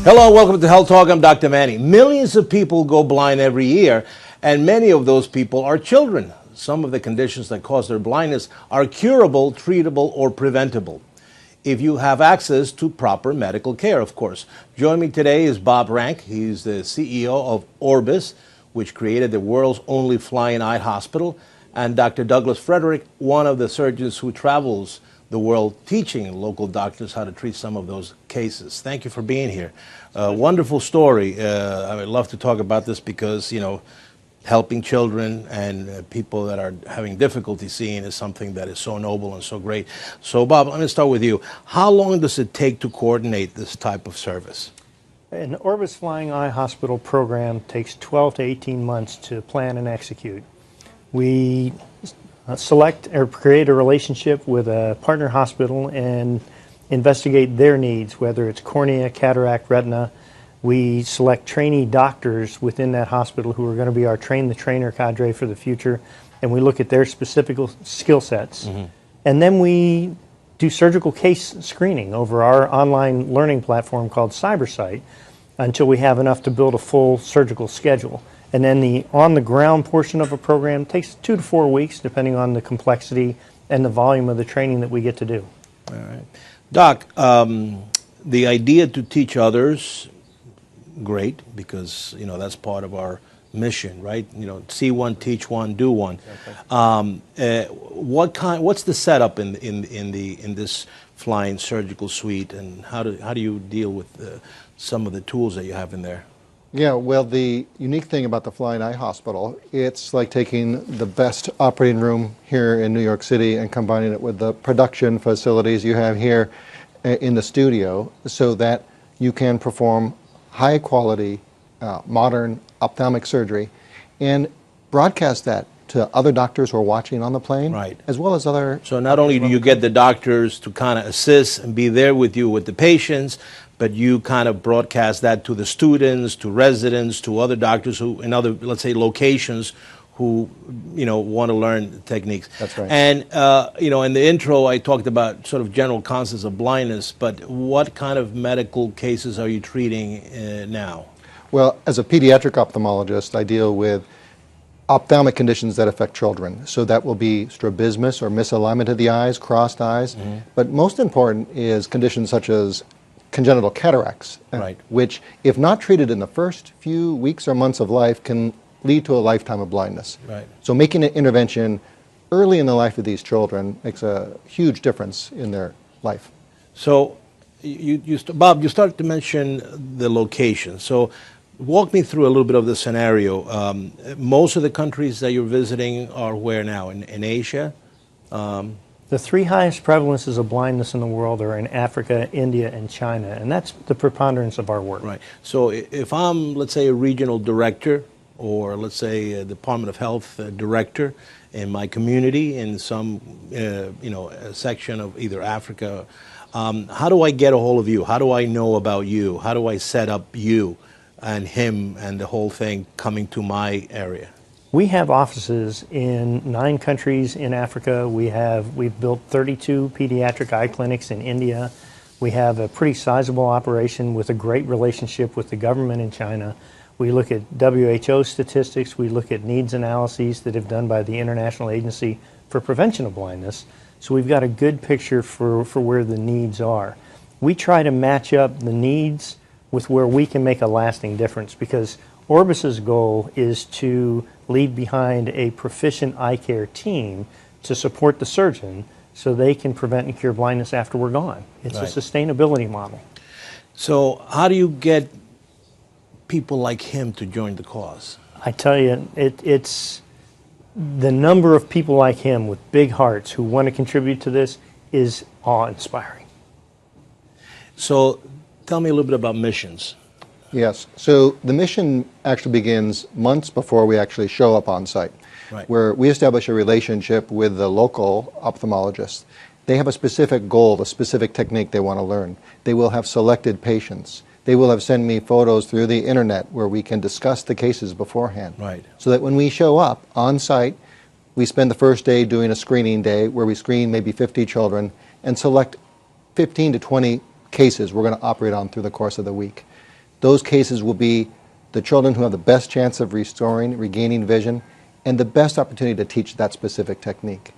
Hello, welcome to Health Talk. I'm Dr. Manny. Millions of people go blind every year, and many of those people are children. Some of the conditions that cause their blindness are curable, treatable, or preventable, if you have access to proper medical care, of course. Joining me today is Bob Rank. He's the CEO of Orbis, which created the world's only flying eye hospital, and Dr. Douglas Frederick, one of the surgeons who travels the world teaching local doctors how to treat some of those cases. Thank you for being here. Wonderful story. I would love to talk about this because, you know, helping children and people that are having difficulty seeing is something that is so noble and so great. So, Bob, let me start with you. How long does it take to coordinate this type of service? An Orbis Flying Eye Hospital program takes 12 to 18 months to plan and execute. We select or create a relationship with a partner hospital and investigate their needs, whether it's cornea, cataract, retina. We select trainee doctors within that hospital who are going to be our train-the-trainer cadre for the future, and we look at their specific skill sets. And then we do surgical case screening over our online learning platform called CyberSight until we have enough to build a full surgical schedule. And then the on-the-ground portion of a program takes 2 to 4 weeks, depending on the complexity and the volume of the training that we get to do. All right. Doc, the idea to teach others, great, because, you know, that's part of our mission, right? You know, see one, teach one, do one. Exactly. What's the setup in this flying surgical suite, and how do you deal with some of the tools that you have in there? Yeah, well, the unique thing about the Flying Eye Hospital, it's like taking the best operating room here in New York City and combining it with the production facilities you have here in the studio so that you can perform high quality, modern ophthalmic surgery and broadcast that to other doctors who are watching on the plane, right, as well as other... So not only do you get the doctors to kind of assist and be there with you with the patients, but you kind of broadcast that to the students, to residents, to other doctors who, in other, let's say, locations who, you know, want to learn techniques. That's right. And, you know, in the intro, I talked about sort of general concepts of blindness, but what kind of medical cases are you treating now? Well, as a pediatric ophthalmologist, I deal with ophthalmic conditions that affect children. So that will be strabismus or misalignment of the eyes, crossed eyes. But most important is conditions such as congenital cataracts, right, which, if not treated in the first few weeks or months of life, can lead to a lifetime of blindness. Right. So making an intervention early in the life of these children makes a huge difference in their life. So, Bob, you started to mention the location. So, walk me through a little bit of the scenario. Most of the countries that you're visiting are where now? In Asia? The 3 highest prevalences of blindness in the world are in Africa, India, and China, and that's the preponderance of our work. Right. So if I'm, let's say, a regional director, or let's say a Department of Health director in my community in some, you know, a section of either Africa, how do I get a hold of you? How do I know about you? How do I set up you and him and the whole thing coming to my area? We have offices in 9 countries in Africa. We've built 32 pediatric eye clinics in India. We have a pretty sizable operation with a great relationship with the government in China. We look at WHO statistics. We look at needs analyses that have done by the International Agency for Prevention of Blindness. So we've got a good picture for where the needs are. We try to match up the needs with where we can make a lasting difference, because Orbis's goal is to leave behind a proficient eye care team to support the surgeon so they can prevent and cure blindness after we're gone. It's right, a sustainability model. So how do you get people like him to join the cause? I tell you, it's the number of people like him with big hearts who want to contribute to this is awe-inspiring. So tell me a little bit about missions. Yes. So the mission actually begins months before we actually show up on site, right, where we establish a relationship with the local ophthalmologist. They have a specific goal, a specific technique they want to learn. They will have selected patients. They will have sent me photos through the internet where we can discuss the cases beforehand. Right. So that when we show up on site, we spend the first day doing a screening day where we screen maybe 50 children and select 15 to 20 cases we're going to operate on through the course of the week. those cases will be the children who have the best chance of regaining vision, and the best opportunity to teach that specific technique.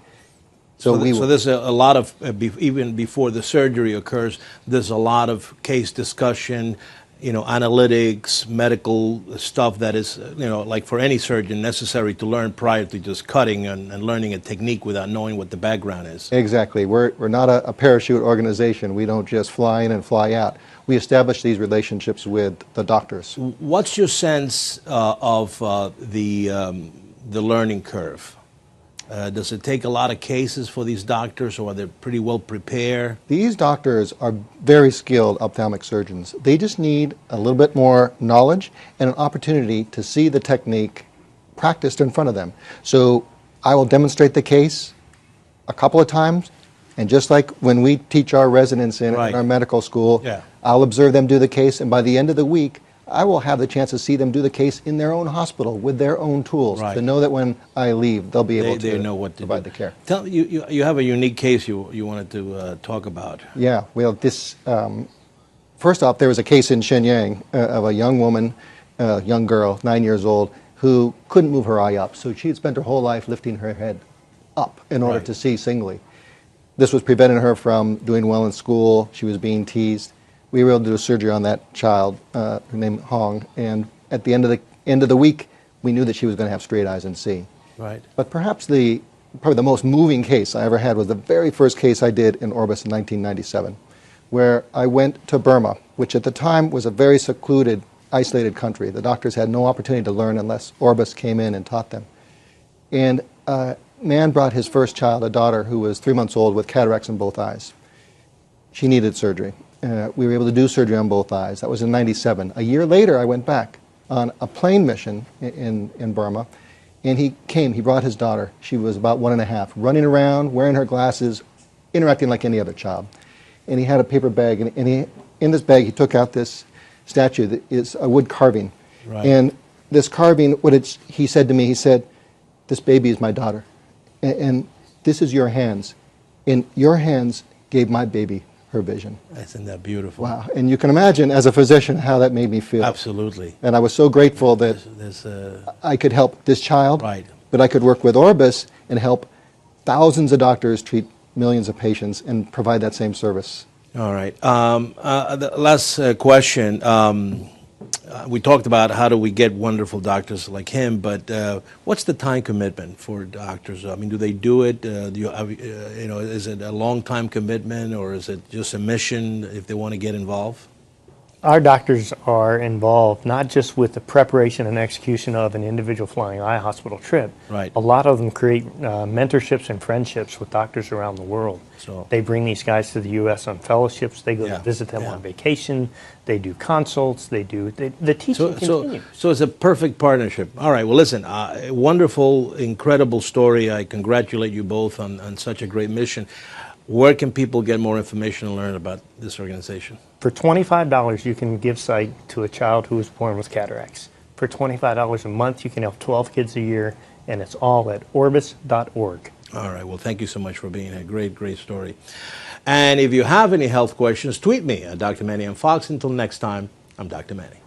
So there's a lot of, even before the surgery occurs, there's a lot of case discussion, analytics, medical stuff that is, like for any surgeon, necessary to learn prior to just cutting and learning a technique without knowing what the background is. Exactly. We're not a parachute organization. We don't just fly in and fly out. We establish these relationships with the doctors. What's your sense of the learning curve? Does it take a lot of cases for these doctors, or are they pretty well prepared? These doctors are very skilled ophthalmic surgeons. They just need a little bit more knowledge and an opportunity to see the technique practiced in front of them. So I will demonstrate the case a couple of times, and just like when we teach our residents in our medical school, I'll observe them do the case, and by the end of the week, I will have the chance to see them do the case in their own hospital with their own tools to know that when I leave, they'll be able to know what to provide the care. Tell you have a unique case you wanted to talk about. Yeah, well, this first off, there was a case in Shenyang of a young woman, young girl, 9 years old, who couldn't move her eye up, so she had spent her whole life lifting her head up in order to see singly. This was preventing her from doing well in school. She was being teased. We were able to do surgery on that child, named Hong, and at the end of the week, we knew that she was going to have straight eyes and see. Right. But perhaps probably the most moving case I ever had was the very first case I did in Orbis in 1997, where I went to Burma, which at the time was a very secluded, isolated country. The doctors had no opportunity to learn unless Orbis came in and taught them. And a man brought his first child, a daughter who was 3 months old with cataracts in both eyes. She needed surgery. We were able to do surgery on both eyes. That was in '97. A year later, I went back on a plane mission in Burma, and he brought his daughter. She was about 1.5, running around, wearing her glasses, interacting like any other child. And he had a paper bag, and in this bag, he took out this statue that is a wood carving. Right. And this carving, he said to me, he said, "This baby is my daughter, and this is your hands. And your hands gave my baby her vision." Isn't that beautiful? Wow. And you can imagine, as a physician, how that made me feel. Absolutely. And I was so grateful that I could help this child, but I could work with Orbis and help thousands of doctors treat millions of patients and provide that same service. All right. The last question. We talked about how do we get wonderful doctors like him, but what's the time commitment for doctors? I mean, do they do it? Is it a long time commitment, or is it just a mission if they want to get involved? Our doctors are involved not just with the preparation and execution of an individual flying eye hospital trip. Right. A lot of them create mentorships and friendships with doctors around the world. So they bring these guys to the U.S. on fellowships. They go to visit them on vacation. They do consults. The teaching continues. So it's a perfect partnership. All right. Well, listen, wonderful, incredible story. I congratulate you both on such a great mission. Where can people get more information and learn about this organization? For $25, you can give sight to a child who was born with cataracts. For $25 a month, you can help 12 kids a year, and it's all at orbis.org. All right. Well, thank you so much for being a great, great story. And if you have any health questions, tweet me at Dr. Manny on Fox. Until next time, I'm Dr. Manny.